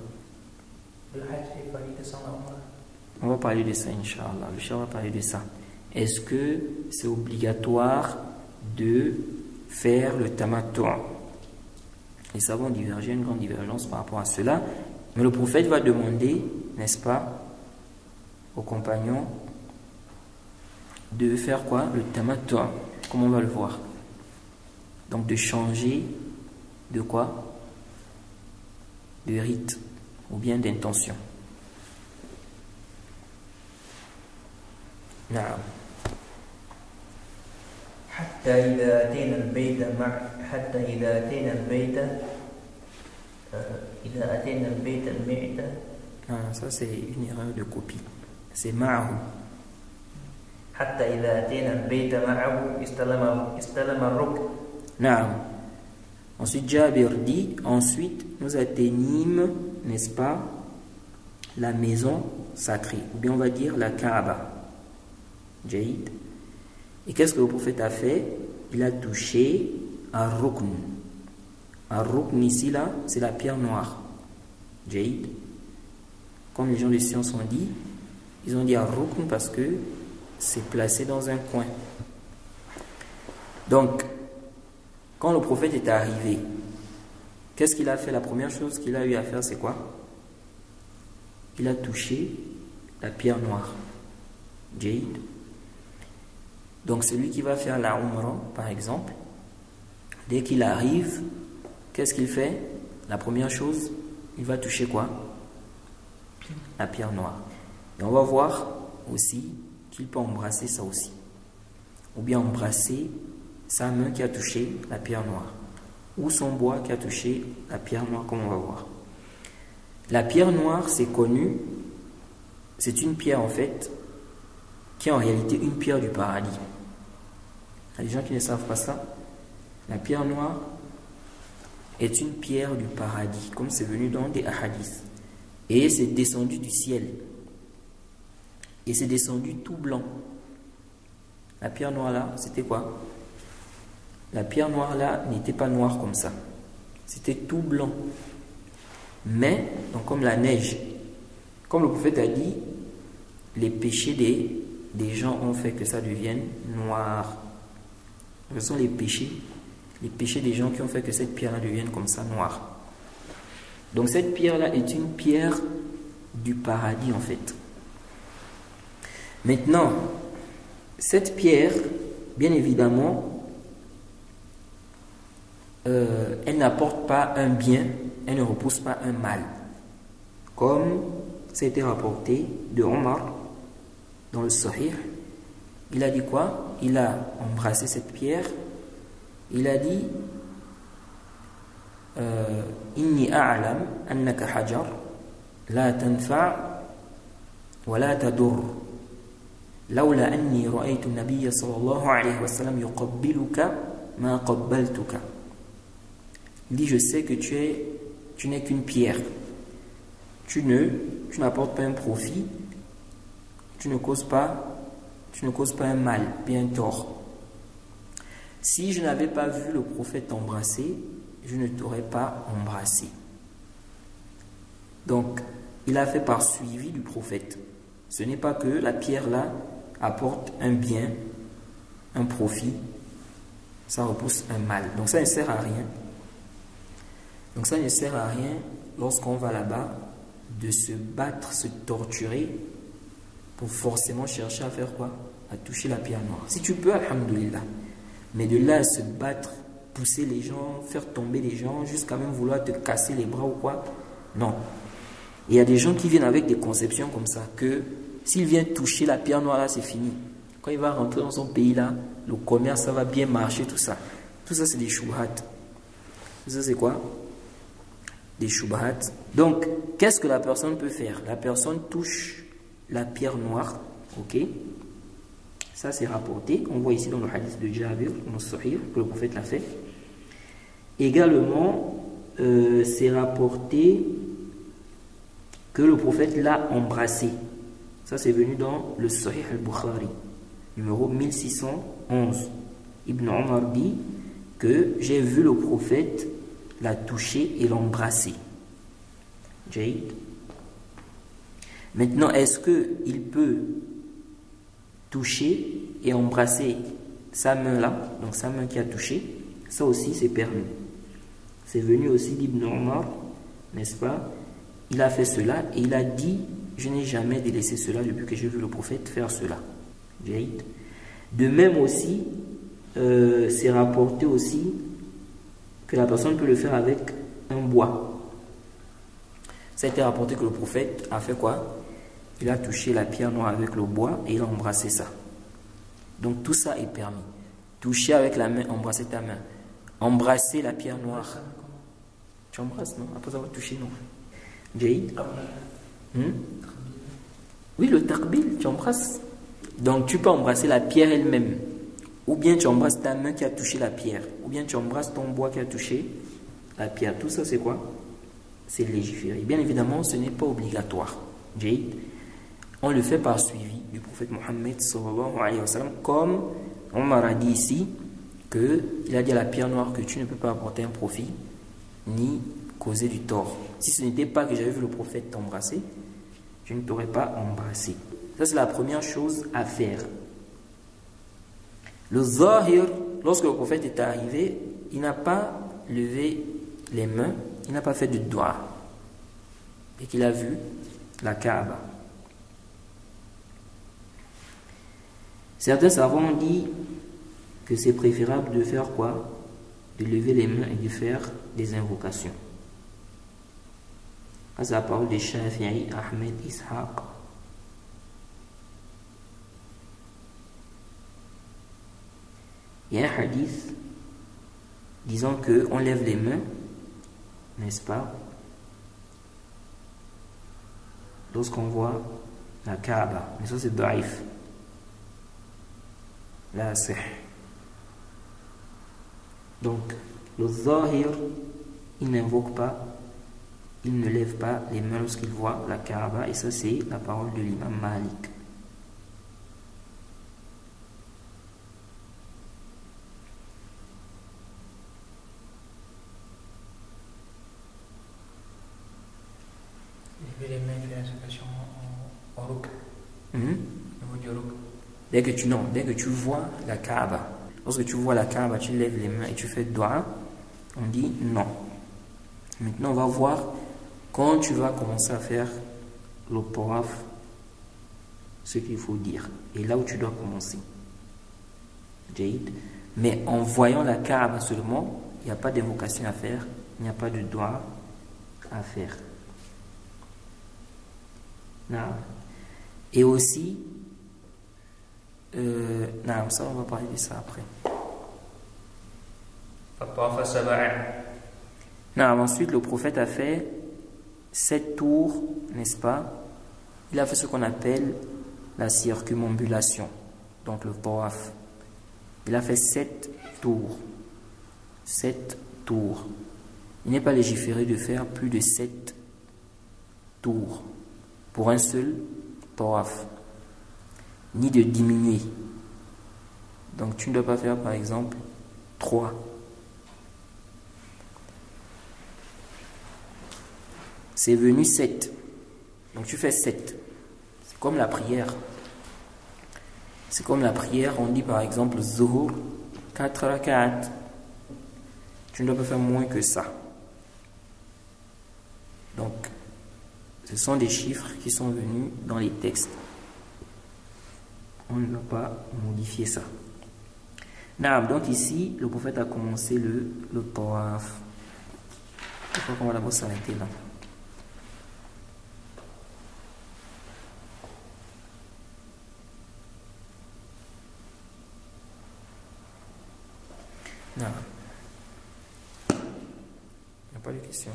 [SPEAKER 2] On va parler de ça, Inch'Allah. Le Cheikh va parler de ça. Est-ce que c'est obligatoire de faire le tamattu'? Les savants divergent, une grande divergence par rapport à cela. Mais le prophète va demander, n'est-ce pas, aux compagnons de faire quoi? Le tamattu, comme on va le voir. Donc de changer de quoi? De rite ou bien d'intention. نعم.
[SPEAKER 1] حتى إذا أتينا البيت المعدة.
[SPEAKER 2] Ah, ça c'est une erreur de copie. C'est ma'ahu.
[SPEAKER 1] حتى إذا أتينا البيت معه استلم الركن.
[SPEAKER 2] نعم. Ensuite Jabir dit, ensuite nous atteignîmes, n'est-ce pas, la maison sacrée, ou bien on va dire la Kaaba. Jaïd. Et qu'est-ce que le prophète a fait? Il a touché un rukn. Un rukn ici là, c'est la pierre noire. Jaïd. Comme les gens de science ont dit, ils ont dit un rukn parce que c'est placé dans un coin. Donc, quand le prophète est arrivé, qu'est-ce qu'il a fait? La première chose qu'il a eu à faire, c'est quoi? Il a touché la pierre noire. Jaïd. Donc celui qui va faire la Umrah, par exemple, dès qu'il arrive, qu'est-ce qu'il fait? La première chose, il va toucher quoi? La pierre noire. Et on va voir aussi qu'il peut embrasser ça aussi. Ou bien embrasser sa main qui a touché la pierre noire. Ou son bois qui a touché la pierre noire, comme on va voir. La pierre noire, c'est connu. C'est une pierre en fait, qui est en réalité une pierre du paradis. Il y a des gens qui ne savent pas ça. La pierre noire est une pierre du paradis, comme c'est venu dans des hadiths. Et c'est descendu du ciel. Et c'est descendu tout blanc. La pierre noire là, c'était quoi? La pierre noire là n'était pas noire comme ça. C'était tout blanc. Mais, donc comme la neige, comme le prophète a dit, les péchés des gens ont fait que ça devienne noir. Ce sont les péchés des gens qui ont fait que cette pierre-là devienne comme ça noire. Donc cette pierre-là est une pierre du paradis en fait. Maintenant, cette pierre, bien évidemment, elle n'apporte pas un bien, elle ne repousse pas un mal. Comme c'était rapporté de Omar dans le Sahih. Il a dit quoi? Il a embrassé cette pierre. Il a dit Inni a'lam annaka hajar la tanfa' wa la tadur lawla anni ra'aytu an-nabiyya sallallahu alayhi wa sallam yuqabbiluka ma qabbaltuka. Il dit, je sais que tu n'es qu'une pierre. Tu n'apportes pas un profit. Tu ne causes pas un mal, bien tort. Si je n'avais pas vu le prophète t'embrasser, je ne t'aurais pas embrassé. Donc, il a fait par suivi du prophète. Ce n'est pas que la pierre là apporte un bien, un profit, ça repousse un mal. Donc ça ne sert à rien. Donc ça ne sert à rien lorsqu'on va là-bas de se battre, se torturer pour forcément chercher à faire quoi? À toucher la pierre noire. Si tu peux, alhamdoulilah. Mais de là à se battre, pousser les gens, faire tomber les gens, jusqu'à même vouloir te casser les bras ou quoi? Non. Il y a des gens qui viennent avec des conceptions comme ça, que s'il vient toucher la pierre noire là, c'est fini. Quand il va rentrer dans son pays là, le commerce, ça va bien marcher, tout ça. Tout ça, c'est des shubhat. Tout ça, c'est quoi? Des shubhat. Donc, qu'est-ce que la personne peut faire? La personne touche la pierre noire, ok? Ça, c'est rapporté. On voit ici dans le hadith de Jabir, dans le Sahih, que le prophète l'a fait. Également, c'est rapporté que le prophète l'a embrassé. Ça, c'est venu dans le Sahih al-Bukhari, numéro 1611. Ibn Omar dit que j'ai vu le prophète la toucher et l'embrasser. Jaïd. Maintenant, est-ce qu'il peut toucher et embrasser sa main là, donc sa main qui a touché? Ça aussi, c'est permis. C'est venu aussi d'Ibn Omar, n'est-ce pas? Il a fait cela et il a dit, je n'ai jamais délaissé cela depuis que j'ai vu le prophète faire cela. Jaïd. De même aussi, c'est rapporté aussi que la personne peut le faire avec un bois. Ça a été rapporté que le prophète a fait quoi? Il a touché la pierre noire avec le bois et il a embrassé ça. Donc tout ça est permis. Toucher avec la main, embrasser ta main. Embrasser la pierre noire. Tu embrasses, non? Après avoir touché, non? Jaïd? Oui, le taqbil, tu embrasses. Donc tu peux embrasser la pierre elle-même. Ou bien tu embrasses ta main qui a touché la pierre. Ou bien tu embrasses ton bois qui a touché la pierre. Tout ça, c'est quoi? C'est légiféré. Bien évidemment, ce n'est pas obligatoire. Jaïd. On le fait par suivi du prophète Mohammed sallallahu alayhi wa sallam, comme Omar a dit ici qu'il a dit à la pierre noire que tu ne peux pas apporter un profit ni causer du tort. Si ce n'était pas que j'avais vu le prophète t'embrasser, tu ne t'aurais pas embrassé. Ça, c'est la première chose à faire. Le zahir, lorsque le prophète est arrivé, il n'a pas levé les mains, il n'a pas fait de doigt et qu'il a vu la Kaaba. Certains savants ont dit que c'est préférable de faire quoi? De lever les mains et de faire des invocations. C'est la parole de Shafi'i, Ahmed, Ishaq. Il y a un hadith disant qu'on lève les mains, n'est-ce pas, lorsqu'on voit la Kaaba. Mais ça, c'est daïf. Là, c'est. Donc, le zahir, il n'invoque pas, il ne lève pas les mains lorsqu'il voit la Kaaba. Et ça, c'est la parole de l'imam Malik.
[SPEAKER 3] Lever les mains, faire l'invocation en ruk. Au niveau du ruk.
[SPEAKER 2] Dès que tu vois la Kaaba, lorsque tu vois la Kaaba, tu lèves les mains et tu fais dua, on dit non. Maintenant, on va voir quand tu vas commencer à faire le tawaf, ce qu'il faut dire. Et là où tu dois commencer. Jaïd. Mais en voyant la Kaaba seulement, il n'y a pas d'invocation à faire, il n'y a pas de dua à faire. Non. Et aussi, non, ça on va parler de ça après. Non, ensuite le prophète a fait 7 tours, n'est-ce pas? Il a fait ce qu'on appelle la circumambulation, donc le tawaf. Il a fait 7 tours. 7 tours. Il n'est pas légiféré de faire plus de 7 tours pour un seul tawaf, ni de diminuer. Donc tu ne dois pas faire par exemple 3. C'est venu 7. Donc tu fais 7. C'est comme la prière. C'est comme la prière, on dit par exemple Zuhur 4 rak'at. Tu ne dois pas faire moins que ça. Donc ce sont des chiffres qui sont venus dans les textes. On ne doit pas modifier ça. Donc ici, le prophète a commencé le tawaf. Je crois qu'on va d'abord s'arrêter là. Non. Il n'y a pas de questions.